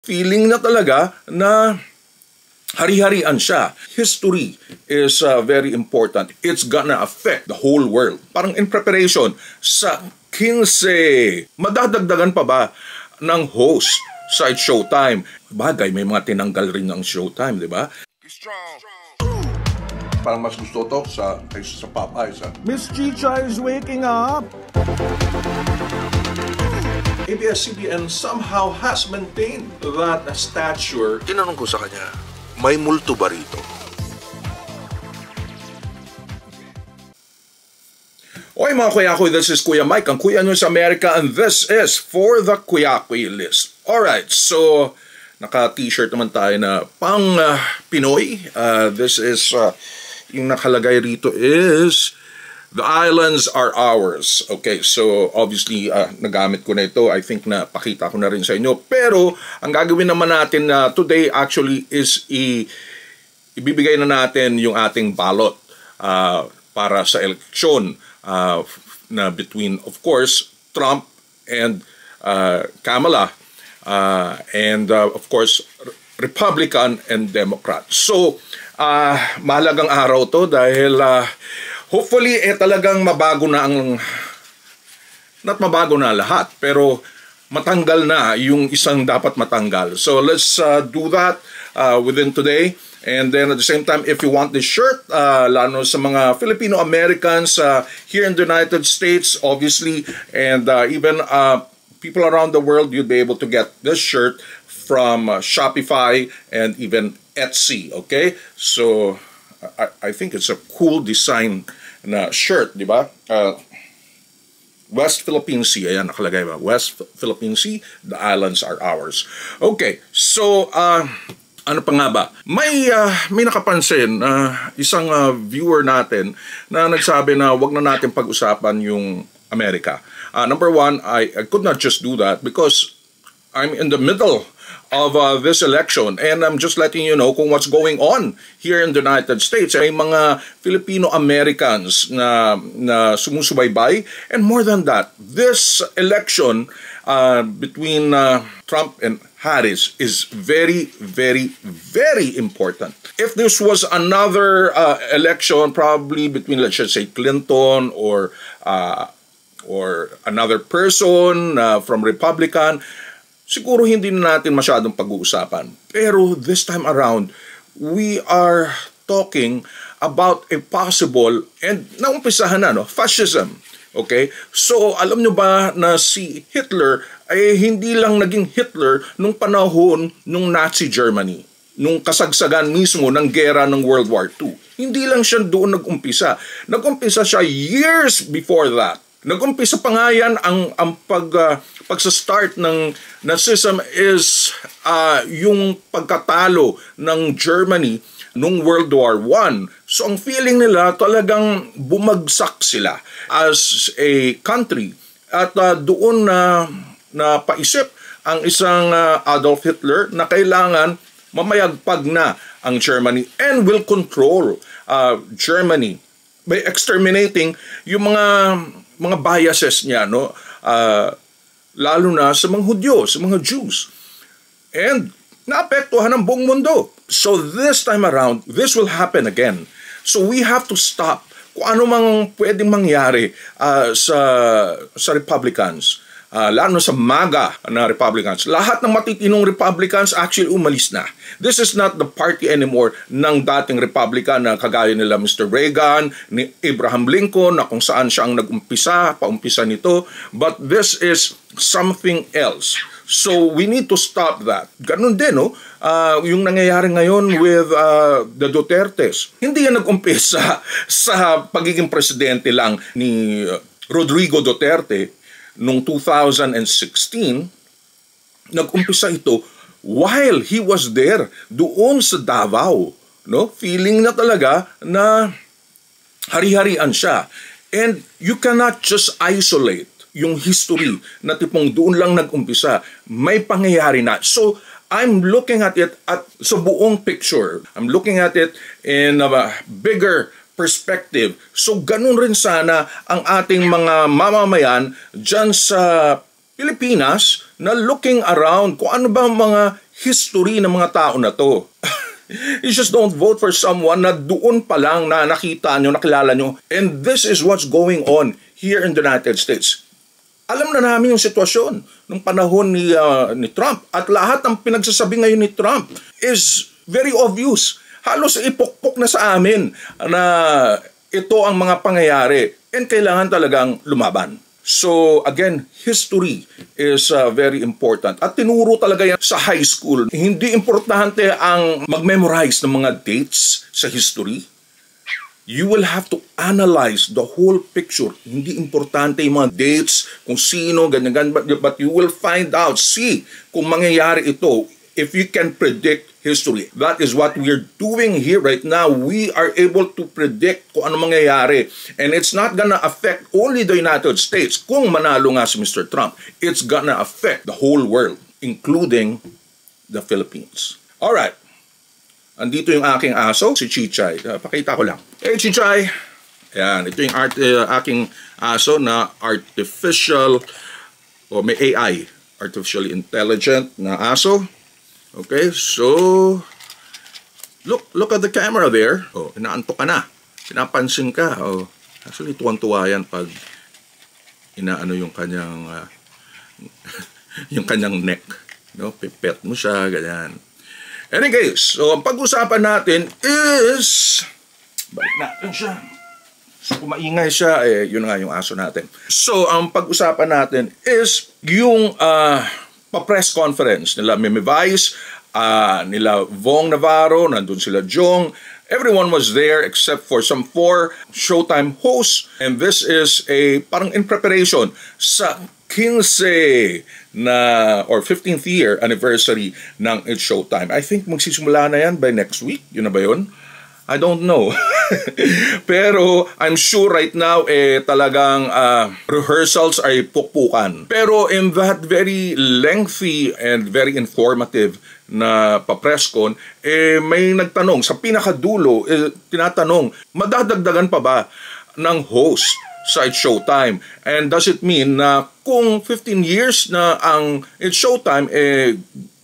Feeling na talaga na hari-harian siya. History is very important. It's gonna affect the whole world. Parang in preparation sa 15, madadagdagan pa ba ng host sa Showtime? Bagay, may mga tinanggal rin ng Showtime, di ba? Parang mas gusto to sa Popeyes. Miss Chicha is waking up! ABS-CBN somehow has maintained that stature. Tinanong ko sa kanya, may multo ba rito? Oy mga Kuyakoy, this is Kuya Mike, ang Kuya News America, and this is For the Kuyakoy List. Alright, so naka-t-shirt naman tayo na pang Pinoy. This is, yung nakalagay rito is, The islands are ours. Okay, so obviously, nagamit ko na ito. I think na pakita ko na rin sa inyo. Pero, ang gagawin naman natin today actually is ibibigay na natin yung ating ballot para sa eleksyon na between, of course, Trump and Kamala. And of course, Republican and Democrat. So, mahalagang araw to dahil hopefully, talagang mabago na not mabago na lahat, pero matanggal na yung isang dapat matanggal. So let's do that within today. And then at the same time, if you want this shirt, lalo sa mga Filipino-Americans here in the United States, obviously, and even people around the world, you'll be able to get this shirt from Shopify and even Etsy, okay? So I think it's a cool design na shirt, di ba? West Philippine Sea, ayan, nakalagay ba? West Philippine Sea, the islands are ours. Okay, so, ano pa nga ba? May nakapansin, isang viewer natin na nagsabi na wag na natin pag-usapan yung Amerika. Number one, I could not just do that because I'm in the middle of this election, and I'm just letting you know kung what's going on here in the United States. May mga Filipino-Americans na sumusubaybay, and more than that, this election between Trump and Harris is very, very, very important. If this was another election, probably between, let's just say, Clinton or another person from Republican, siguro hindi na natin masyadong pag-uusapan. Pero this time around, we are talking about a possible, and naumpisahan na, fascism. Okay? So, alam nyo ba na si Hitler ay hindi lang naging Hitler nung panahon nung Nazi Germany, nung kasagsagan mismo ng gera ng World War II. Hindi lang siya doon nag-umpisa. Nag-umpisa siya years before that. Nag-umpisa pa nga yan ang pagsa-start ng Nazism is yung pagkatalo ng Germany nung World War I. So ang feeling nila talagang bumagsak sila as a country. At doon na paisip ang isang Adolf Hitler na kailangan mamayagpag na ang Germany and will control Germany by exterminating yung mga biases niya, no? Lalo na sa mga Hudyo, sa mga Jews. And naapektuhan ang buong mundo. So this time around, this will happen again. So we have to stop kung ano mang pwedeng mangyari sa Republicans. Lalo sa MAGA na Republicans. Lahat ng matitinong Republicans actually umalis na. This is not the party anymore ng dating Republican na kagaya nila Mr. Reagan, ni Abraham Lincoln, na kung saan siya ang paumpisa nito. But this is something else. So we need to stop that. Ganun din, no? Yung nangyayari ngayon with the Dutertes. Hindi yan nag-umpisa sa pagiging presidente lang ni Rodrigo Duterte. Noong 2016, nag-umpisa ito while he was there doon sa Davao. No? Feeling na talaga na hari-harian siya. And you cannot just isolate yung history na tipong doon lang nag-umpisa. May pangyayari na. So, I'm looking at it sa buong picture. I'm looking at it in a bigger perspective. So, ganun rin sana ang ating mga mamamayan dyan sa Pilipinas na looking around kung ano ba mga history ng mga tao na to. You just don't vote for someone na doon pa lang na nakita nyo, nakilala nyo. And this is what's going on here in the United States. Alam na namin yung sitwasyon ng panahon ni Trump. At lahat ng pinagsasabi ngayon ni Trump is very obvious. Halos ipokpok na sa amin na ito ang mga pangyayari. And kailangan talagang lumaban. So again, history is very important. At tinuro talaga yan sa high school. Hindi importante ang mag-memorize ng mga dates sa history. You will have to analyze the whole picture. Hindi importante yung mga dates, kung sino, ganyan, but you will find out, see kung mangyayari ito. If you can predict history. That is what we're doing here right now. We are able to predict kung ano mangyayari. And it's not gonna affect only the United States. Kung manalo nga si Mr. Trump, it's gonna affect the whole world, including the Philippines. Alright. Andito yung aking aso, si Chichay. Pakita ko lang. Hey, Chichay! Ayan, ito yung aking aso na artificial, o may AI, artificially intelligent na aso. Okay, so look at the camera there. Oh, inaantok ka na. Pinapansin ka. Oh, actually tuwang-tuwa yan pag inaano yung kanyang yung kanyang neck, no? Pipet mo siya, ganyan. Anyways, so ang pag-usapan natin is balik natin siya. So kung maingay siya, yun nga yung aso natin. So ang pag-usapan natin is yung pa-press conference nila Meme Vice, nila Vong Navarro, nandun sila Jong. Everyone was there except for some 4 Showtime hosts. And this is parang in preparation sa 15 na or 15th year anniversary ng It's Showtime. I think magsisimula na yan by next week. Yun na ba yun? I don't know. Pero I'm sure right now talagang rehearsals ay pukpukan. Pero in that very lengthy and very informative na pa-press con, may nagtanong sa pinakadulo, tinatanong, madadagdagan pa ba ng host sa It's Showtime? And does it mean na kung 15 years na ang It's Showtime,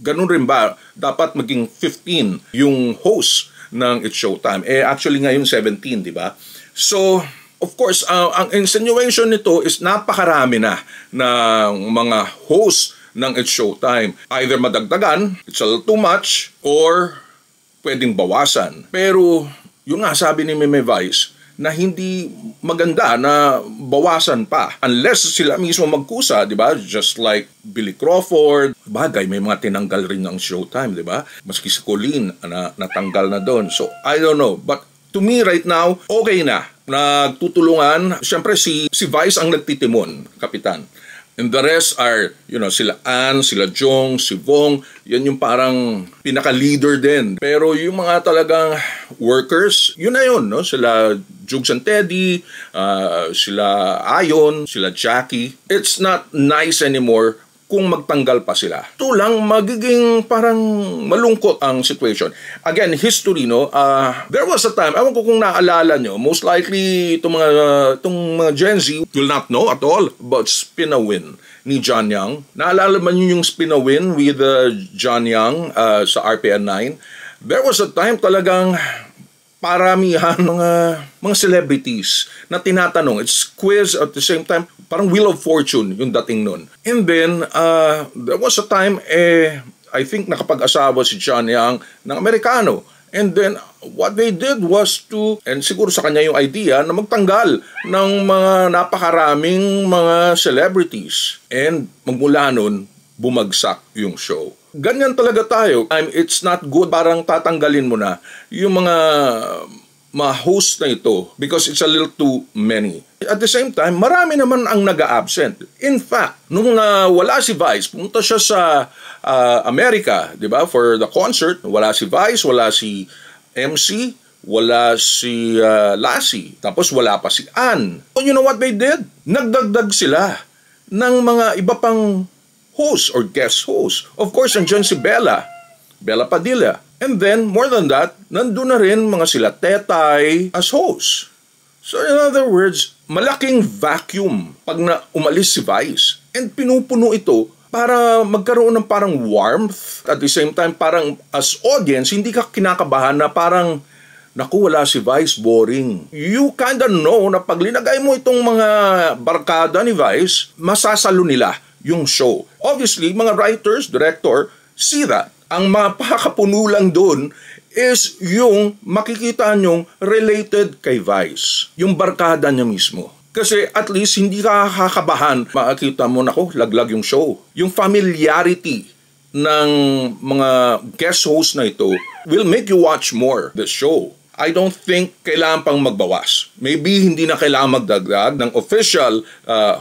ganun rin ba dapat maging 15 yung host ng It's Showtime? Actually ngayon 17, di ba? So, of course, ang insinuation nito is napakarami na ng mga hosts ng It's Showtime. Either madagdagan, it's a little too much, or pwedeng bawasan. Pero, yung nga sabi ni Meme Vice, na hindi maganda na bawasan pa. Unless sila mismo magkusa, di ba? Just like Billy Crawford. Bagay, may mga tinanggal rin ng Showtime, di ba? Maski si Colleen na natanggal na doon. So, I don't know. But to me right now, okay na. Nagtutulungan. Siyempre, si Vice ang nagtitimon, kapitan. And the rest are, sila Ann, sila Jong, si Vong, yan yung parang pinaka-leader din. Pero yung mga talagang workers, yun na yun, no? Sila Jugs and Teddy, sila Ayon, sila Jackie. It's not nice anymore kung magtanggal pa sila. Ito lang, magiging parang malungkot ang situation. Again, history, no? There was a time, ewan ko kung naalala nyo, most likely itong mga Gen Z will not know at all about Spin a Win ni John Young. Naalala man yun yung Spin a Win with John Young sa RPN 9? There was a time talagang paramihan mga celebrities na tinatanong. It's quiz at the same time, parang Wheel of Fortune yung dating nun. And then, there was a time, I think nakapag-asawa si John Young ng Amerikano. And then, what they did was to, and siguro sa kanya yung idea, na magtanggal ng mga napakaraming mga celebrities. And magmula nun, bumagsak yung show. Ganyan talaga tayo. It's not good. Parang tatanggalin mo na yung mga host na ito because it's a little too many. At the same time, marami naman ang nag-a-absent. In fact, nung wala si Vice, pumunta siya sa Amerika, di ba, for the concert. Wala si Vice, wala si MC, wala si Lassie, tapos wala pa si Ann. You know what they did? Nagdagdag sila ng mga iba pang host or guest host. Of course, nandiyan si Bella Padilla. And then, more than that, nandun na rin mga sila Tetay as host. So, in other words, malaking vacuum pag umalis si Vice. And pinupuno ito para magkaroon ng parang warmth. At the same time, parang as audience, hindi ka kinakabahan na parang, naku, wala si Vice, boring. You kinda know na pag linagay mo itong mga barkada ni Vice, masasalo nila yung show. Obviously, mga writers, director, see that. Ang mapakapuno lang doon is yung makikita nyong related kay Vice. Yung barkada niya mismo. Kasi at least hindi ka kakabahan. Makikita mo, naku, laglag yung show. Yung familiarity ng mga guest host na ito will make you watch more the show. I don't think kailangan pang magbawas. Maybe hindi na kailangan magdagdag ng official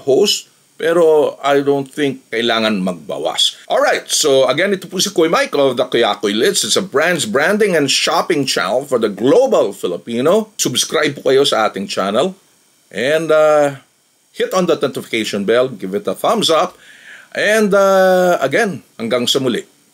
host, pero I don't think kailangan magbawas. Alright, so again, ito po si Kuya Mike of the Kuyakoy Lids. It's a branding and shopping channel for the global Filipino. Subscribe po kayo sa ating channel. And hit on the notification bell, give it a thumbs up. And again, hanggang sa muli.